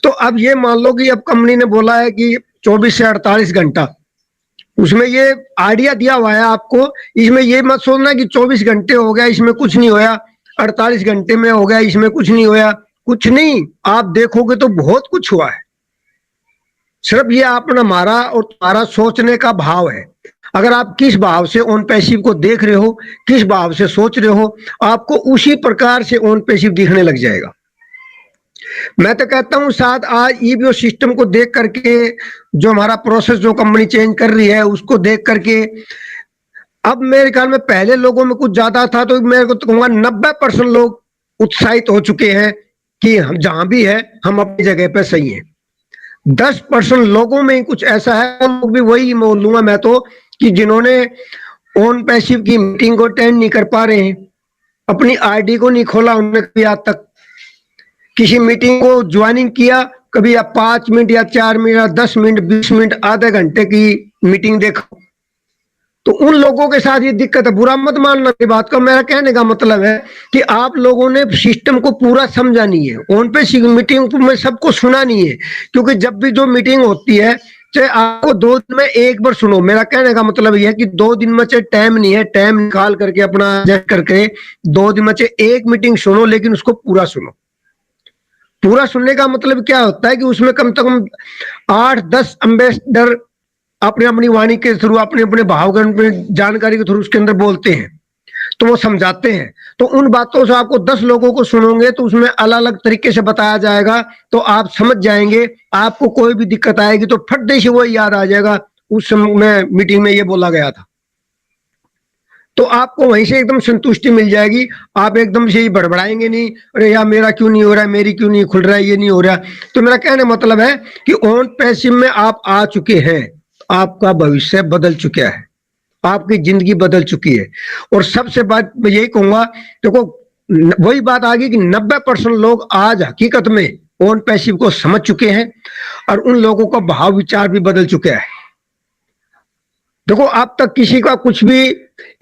तो अब ये मान लो कि अब कंपनी ने बोला है कि 24 से 48 घंटा, उसमें ये आइडिया दिया हुआ है आपको। इसमें ये मत सोचना कि 24 घंटे हो गया इसमें कुछ नहीं होया, 48 घंटे में हो गया इसमें कुछ नहीं होया। कुछ नहीं, आप देखोगे तो बहुत कुछ हुआ है। सिर्फ ये अपना हमारा और तुम्हारा सोचने का भाव है। अगर आप किस भाव से ऑन पैसिव को देख रहे हो, किस भाव से सोच रहे हो, आपको उसी प्रकार से ऑन पैसिव दिखने लग जाएगा। मैं तो कहता हूं शायद आज ईबीओ सिस्टम को देख करके, जो हमारा प्रोसेस जो कंपनी चेंज कर रही है उसको देख करके, अब मेरे ख्याल में पहले लोगों में कुछ ज्यादा था, तो मेरे को तो कहूंगा 90% लोग उत्साहित हो चुके हैं कि हम जहां भी है हम अपनी जगह पे सही हैं। 10% लोगों में ही कुछ ऐसा है, वो लोग भी वही बोलूंगा मैं तो, कि जिन्होंने ऑन पैसिव की मीटिंग को अटेंड नहीं कर पा रहे हैं, अपनी आईडी को नहीं खोला उन्होंने कभी आज तक, किसी मीटिंग को ज्वाइनिंग किया कभी, या 5 मिनट या 4 मिनट या 10 मिनट 20 मिनट आधे घंटे की मीटिंग देखो, तो उन लोगों के साथ ये दिक्कत है। बुरा मत मानना मेरी बात का, मेरा कहने का मतलब है कि आप लोगों ने सिस्टम को पूरा समझा नहीं है। ऑन पे मीटिंग में सबको सुना नहीं है, क्योंकि जब भी जो मीटिंग होती है, चाहे आपको 2 दिन में एक बार सुनो, मेरा कहने का मतलब यह है कि 2 दिन में चाहे टाइम नहीं है, टाइम निकाल करके अपना एडजस्ट करके 2 दिन में चाहे एक मीटिंग सुनो, लेकिन उसको पूरा सुनो। पूरा सुनने का मतलब क्या होता है कि उसमें कम से कम 8-10 एम्बेसडर अपनी अपनी वाणी के थ्रू, अपने अपने भावगण जानकारी के थ्रू उसके अंदर बोलते हैं, तो वो समझाते हैं। तो उन बातों से आपको 10 लोगों को सुनोगे तो उसमें अलग अलग तरीके से बताया जाएगा, तो आप समझ जाएंगे। आपको कोई भी दिक्कत आएगी तो फट से वो याद आ जाएगा, उस समय में मीटिंग में ये बोला गया था, तो आपको वहीं से एकदम संतुष्टि मिल जाएगी। आप एकदम से ही बड़बड़ाएंगे नहीं, अरे यार मेरा क्यों नहीं हो रहा है, मेरी क्यों नहीं खुल रहा है, ये नहीं हो रहा। तो मेरा कहने मतलब है कि ऑन पैसिव में आप आ चुके हैं, आपका भविष्य बदल चुका है, आपकी जिंदगी बदल चुकी है। और सबसे बात मैं यही कहूंगा, देखो वही बात आ गई कि 90% लोग आज हकीकत में ऑन पैसिव को समझ चुके हैं, और उन लोगों का भाव विचार भी बदल चुका है। देखो अब तक किसी का कुछ भी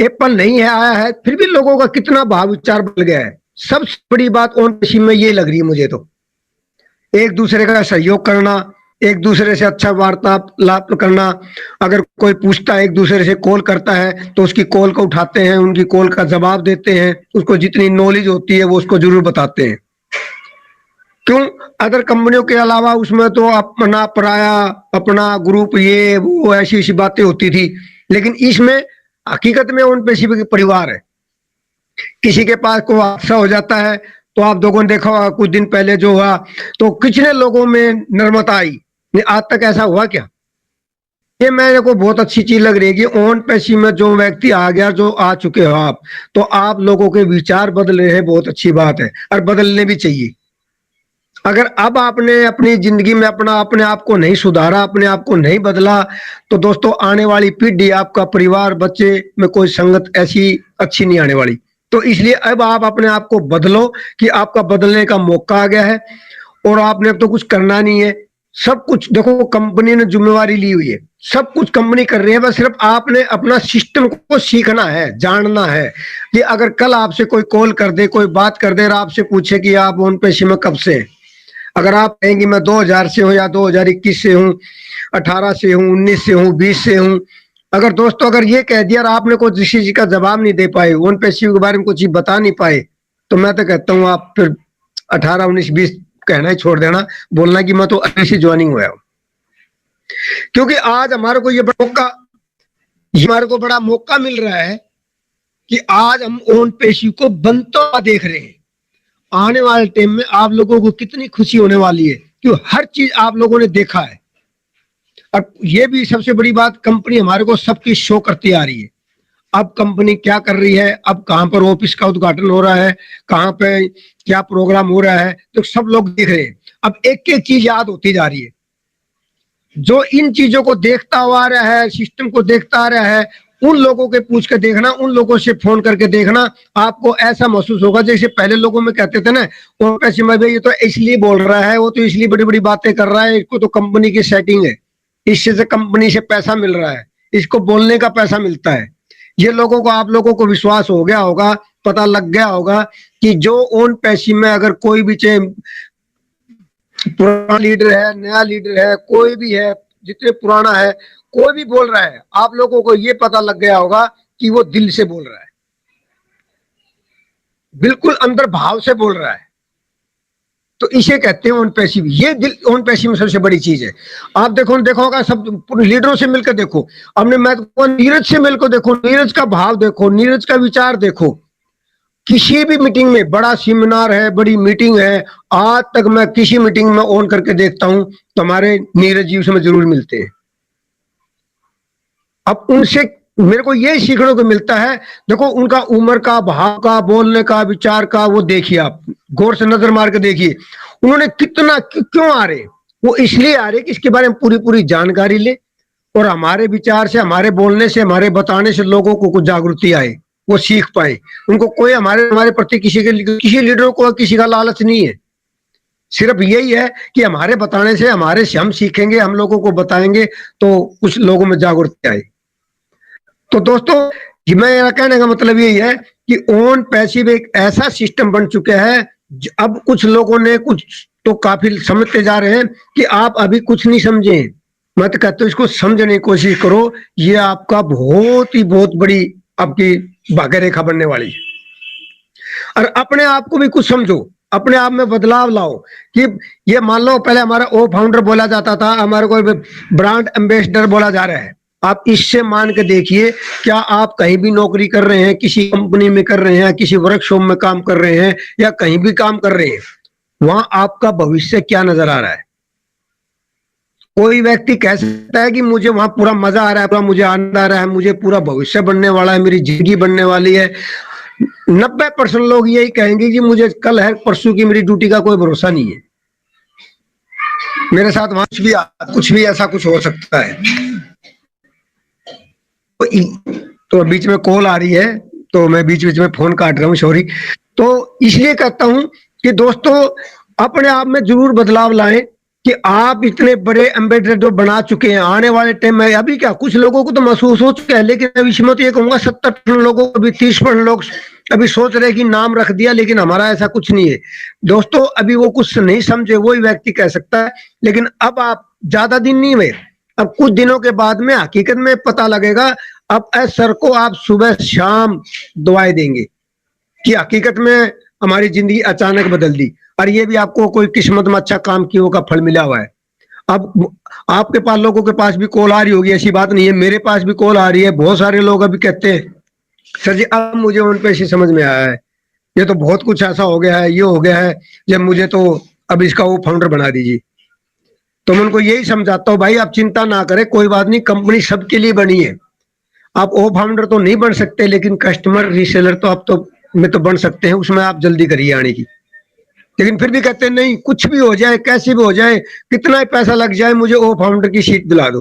एप्पल नहीं है आया है, फिर भी लोगों का कितना भाव विचार बदल गया है। सबसे बड़ी बात ऑन पैसिव में ये लग रही है मुझे, तो एक दूसरे का सहयोग करना, एक दूसरे से अच्छा वार्तालाप करना। अगर कोई पूछता है, एक दूसरे से कॉल करता है, तो उसकी कॉल को उठाते हैं, उनकी कॉल का जवाब देते हैं, उसको जितनी नॉलेज होती है वो उसको जरूर बताते हैं। क्यों? अदर कंपनियों के अलावा उसमें तो अपना पराया, अपना ग्रुप, ये वो ऐसी ऐसी बातें होती थी, लेकिन इसमें हकीकत में ऑन पैसिव के परिवार है। किसी के पास कोई हादसा हो जाता है, तो आप लोगों ने देखा होगा कुछ दिन पहले जो हुआ, तो कितने लोगों में नर्मता आई। आज तक ऐसा हुआ क्या? ये मेरे को बहुत अच्छी चीज लग रही है कि ऑन पैसिव में जो व्यक्ति आ गया, जो आ चुके हो आप, तो आप लोगों के विचार बदल रहे हैं, बहुत अच्छी बात है, और बदलने भी चाहिए। अगर अब आपने अपनी जिंदगी में अपने आप को नहीं सुधारा, अपने आप को नहीं बदला, तो दोस्तों आने वाली पीढ़ी, आपका परिवार, बच्चे में कोई संगत ऐसी अच्छी नहीं आने वाली। तो इसलिए अब आप अपने आप को बदलो, कि आपका बदलने का मौका आ गया है, और आपने अब तो कुछ करना नहीं है। सब कुछ देखो कंपनी ने जिम्मेवारी ली हुई है, सब कुछ कंपनी कर रही है, बस सिर्फ आपने अपना सिस्टम को सीखना है, जानना है। कि अगर कल आपसे कोई कॉल कर दे, कोई बात कर दे और आपसे पूछे कि आप ऑन पैसिव में कब से हैं, अगर आप कहेंगे मैं 2000 से हूं, या 2021 से हूं, 18 से हूं, 19 से हूं, 20 से हूं, अगर दोस्तों अगर ये कह दिया और आपने कोई किसी चीज का जवाब नहीं दे पाए, ऑन पैसिव के बारे में कुछ चीज बता नहीं पाए, तो मैं तो कहता हूँ आप फिर 18, 19, 20 कहना ही छोड़ देना, बोलना कि मैं तो अभी से ज्वाइनिंग हुआ हूं। क्योंकि आज हमारे को ये हमारे को बड़ा मौका मिल रहा है कि आज हम ऑन पैसिव को बनता हुआ देख रहे हैं। आने वाले टाइम में आप लोगों को कितनी खुशी होने वाली है, क्योंकि हर चीज आप लोगों ने देखा है। और ये भी सबसे बड़ी बात, कंपनी हमारे को सबकी शो करती आ रही है। अब कंपनी क्या कर रही है, अब कहां पर ऑफिस का उद्घाटन हो रहा है, कहां पे क्या प्रोग्राम हो रहा है, तो सब लोग देख रहे हैं। अब एक एक चीज याद होती जा रही है। जो इन चीजों को देखता हुआ आ रहा है, सिस्टम को देखता आ रहा है, उन लोगों के पूछ कर देखना, उन लोगों से फोन करके देखना, आपको ऐसा महसूस होगा जैसे पहले लोगों में कहते थे ना, वो पैसे में ये तो इसलिए बोल रहा है, वो तो इसलिए बड़ी बड़ी बातें कर रहा है, इसको तो कंपनी की सेटिंग है, इससे से कंपनी से पैसा मिल रहा है, इसको बोलने का पैसा मिलता है। ये लोगों को, आप लोगों को विश्वास हो गया होगा, पता लग गया होगा कि जो ऑन पैसिव में अगर कोई भी पुराना लीडर है, नया लीडर है, कोई भी है, जितने पुराना है, कोई भी बोल रहा है, आप लोगों को ये पता लग गया होगा कि वो दिल से बोल रहा है, बिल्कुल अंदर भाव से बोल रहा है। तो इसे कहते हैं ऑन पैसिव। ये दिल ऑन पैसिव में सबसे बड़ी चीज है। आप देखो, देखा होगा सब लीडरों से मिलकर देखो, हमने मैं नीरज से मिलकर देखो, नीरज का भाव देखो, नीरज का विचार देखो। किसी भी मीटिंग में, बड़ा सेमिनार है, बड़ी मीटिंग है, आज तक मैं किसी मीटिंग में ऑन करके देखता हूं तो हमारे नीरज जी उसमें जरूर मिलते हैं। अब उनसे मेरे को ये सीखने को मिलता है। देखो उनका उम्र का, भाव का, बोलने का, विचार का, वो देखिए आप गौर से नजर मार के देखिए, उन्होंने कितना क्यों आ रहे, वो इसलिए आ रहे कि इसके बारे में पूरी पूरी जानकारी ले, और हमारे विचार से, हमारे बोलने से, हमारे बताने से लोगों को कुछ जागृति आए, वो सीख पाए। उनको कोई हमारे हमारे प्रति किसी लीडर को किसी का लालच नहीं है, सिर्फ यही है कि हमारे बताने से, हमारे से हम सीखेंगे, हम लोगों को बताएंगे तो कुछ लोगों में जागृति आए। तो दोस्तों, मेरा कहने का मतलब यही है कि ओन पैसिव एक ऐसा सिस्टम बन चुका है। अब कुछ लोगों ने कुछ तो काफी समझते जा रहे हैं कि आप अभी कुछ नहीं समझे। मैं तो कहता हूँ इसको समझने की कोशिश करो, ये आपका बहुत बड़ी आपकी भाग्य रेखा बनने वाली है। और अपने आप को भी कुछ समझो, अपने आप में बदलाव लाओ। कि ये मान लो पहले हमारा ओ फाउंडर बोला जाता था, हमारे को ब्रांड एम्बेसडर बोला जा रहा है। आप इससे मान के देखिए, क्या आप कहीं भी नौकरी कर रहे हैं, किसी कंपनी में कर रहे हैं, किसी वर्कशॉप में काम कर रहे हैं, या कहीं भी काम कर रहे हैं, वहां आपका भविष्य क्या नजर आ रहा है? कोई व्यक्ति कह सकता है कि मुझे वहां पूरा मजा आ रहा है, पूरा मुझे आनंद आ रहा है, मुझे पूरा भविष्य बनने वाला है, मेरी जिंदगी बनने वाली है। 90% लोग यही कहेंगे कि मुझे कल है परसों की मेरी ड्यूटी का कोई भरोसा नहीं है, मेरे साथ वहां कुछ भी ऐसा कुछ हो सकता है। तो, तो बीच में कॉल आ रही है, तो मैं बीच बीच में फोन काट रहा हूँ, सॉरी। तो इसलिए कहता हूं कि दोस्तों, अपने आप में जरूर बदलाव लाएं। कि आप इतने बड़े एम्बेसडर जो बना चुके हैं, आने वाले टाइम में अभी क्या कुछ लोगों को तो महसूस हो चुका है, लेकिन अभी इसमें तो ये कहूंगा 70% लोगों को, अभी 30% लोग अभी सोच रहे कि नाम रख दिया, लेकिन हमारा ऐसा कुछ नहीं है। दोस्तों, अभी वो कुछ नहीं समझे वही व्यक्ति कह सकता है, लेकिन अब आप ज्यादा दिन नहीं हुए, अब कुछ दिनों के बाद में हकीकत में पता लगेगा। अब एस सर को आप सुबह शाम दुआएं देंगे कि हकीकत में हमारी जिंदगी अचानक बदल दी, और ये भी आपको कोई किस्मत में अच्छा काम किया का फल मिला हुआ है। अब आपके पास, लोगों के पास भी कॉल आ रही होगी, ऐसी बात नहीं है, मेरे पास भी कॉल आ रही है, बहुत सारे लोग अभी कहते हैं सर जी अब मुझे उन पे से समझ में आया है, ये तो बहुत कुछ ऐसा हो गया है, ये हो गया है, जब मुझे तो अब इसका वो फाउंडर बना दीजिए। तो मैं उनको यही समझाता हूँ, भाई आप चिंता ना करें, कोई बात नहीं, कंपनी सबके लिए बनी है। आप ओ फाउंडर तो नहीं बन सकते, लेकिन कस्टमर रीसेलर तो आप तो में तो बन सकते हैं, उसमें आप जल्दी करिए आने की। लेकिन फिर भी कहते हैं नहीं, कुछ भी हो जाए, कैसे भी हो जाए, कितना ही पैसा लग जाए, मुझे ओ फाउंडर की सीट दिला दो।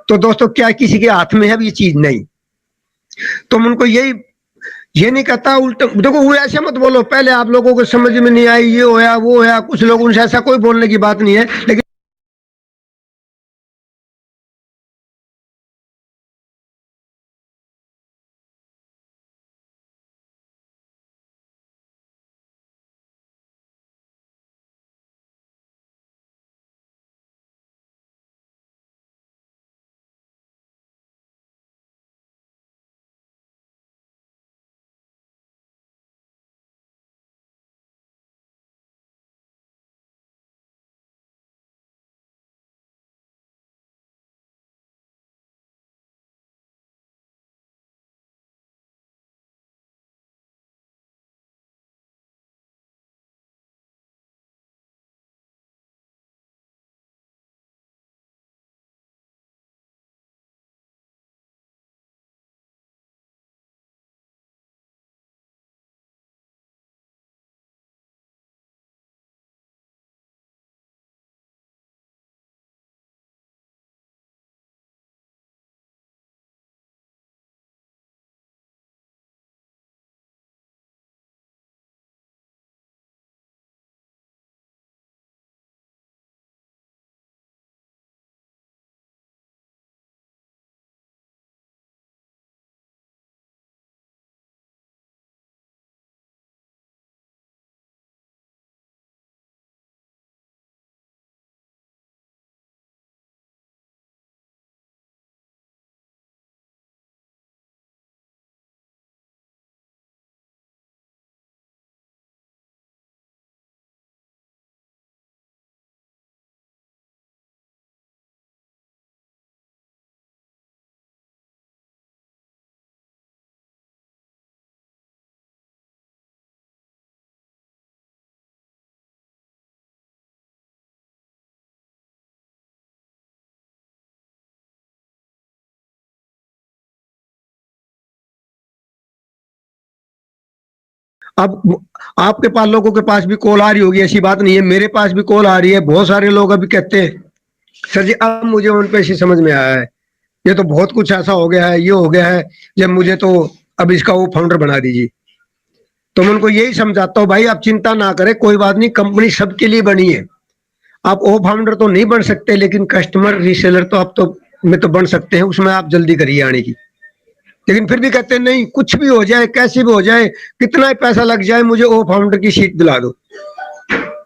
तो दोस्तों, क्या किसी के हाथ में है अब ये चीज? नहीं। तो मैं उनको यही, ये नहीं कहता उल्टा देखो, वो ऐसे मत बोलो, पहले आप लोगों को समझ में नहीं आई, ये होया वो होया, कुछ लोग उनसे ऐसा कोई बोलने की बात नहीं है, लेकिन अब आपके पास लोगों के पास भी कॉल आ रही होगी, ऐसी बात नहीं है, मेरे पास भी कॉल आ रही है, बहुत सारे लोग अभी कहते हैं सर जी अब मुझे उन पे समझ में आया है, ये तो बहुत कुछ ऐसा हो गया है, ये हो गया है, जब मुझे तो अब इसका वो फाउंडर बना दीजिए। तो मैं उनको यही समझाता हूँ भाई आप चिंता ना करें, कोई बात नहीं, कंपनी सबके लिए बनी है। आप ओ फाउंडर तो नहीं बन सकते, लेकिन कस्टमर रीसेलर तो आप तो में तो बन सकते हैं, उसमें आप जल्दी करिए आने की। लेकिन फिर भी कहते हैं नहीं कुछ भी हो जाए, कैसे भी हो जाए, कितना ही पैसा लग जाए, मुझे ओ फाउंडर की सीट दिला दो।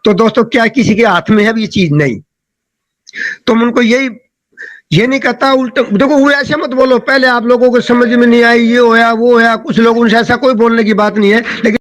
तो दोस्तों क्या किसी के हाथ में है ये चीज? नहीं। तो मैं उनको यही ये नहीं कहता, उल्टा देखो वो ऐसे मत बोलो, पहले आप लोगों को समझ में नहीं आई, ये होया वो होया, कुछ लोगों से ऐसा कोई बोलने की बात नहीं है, लेकिन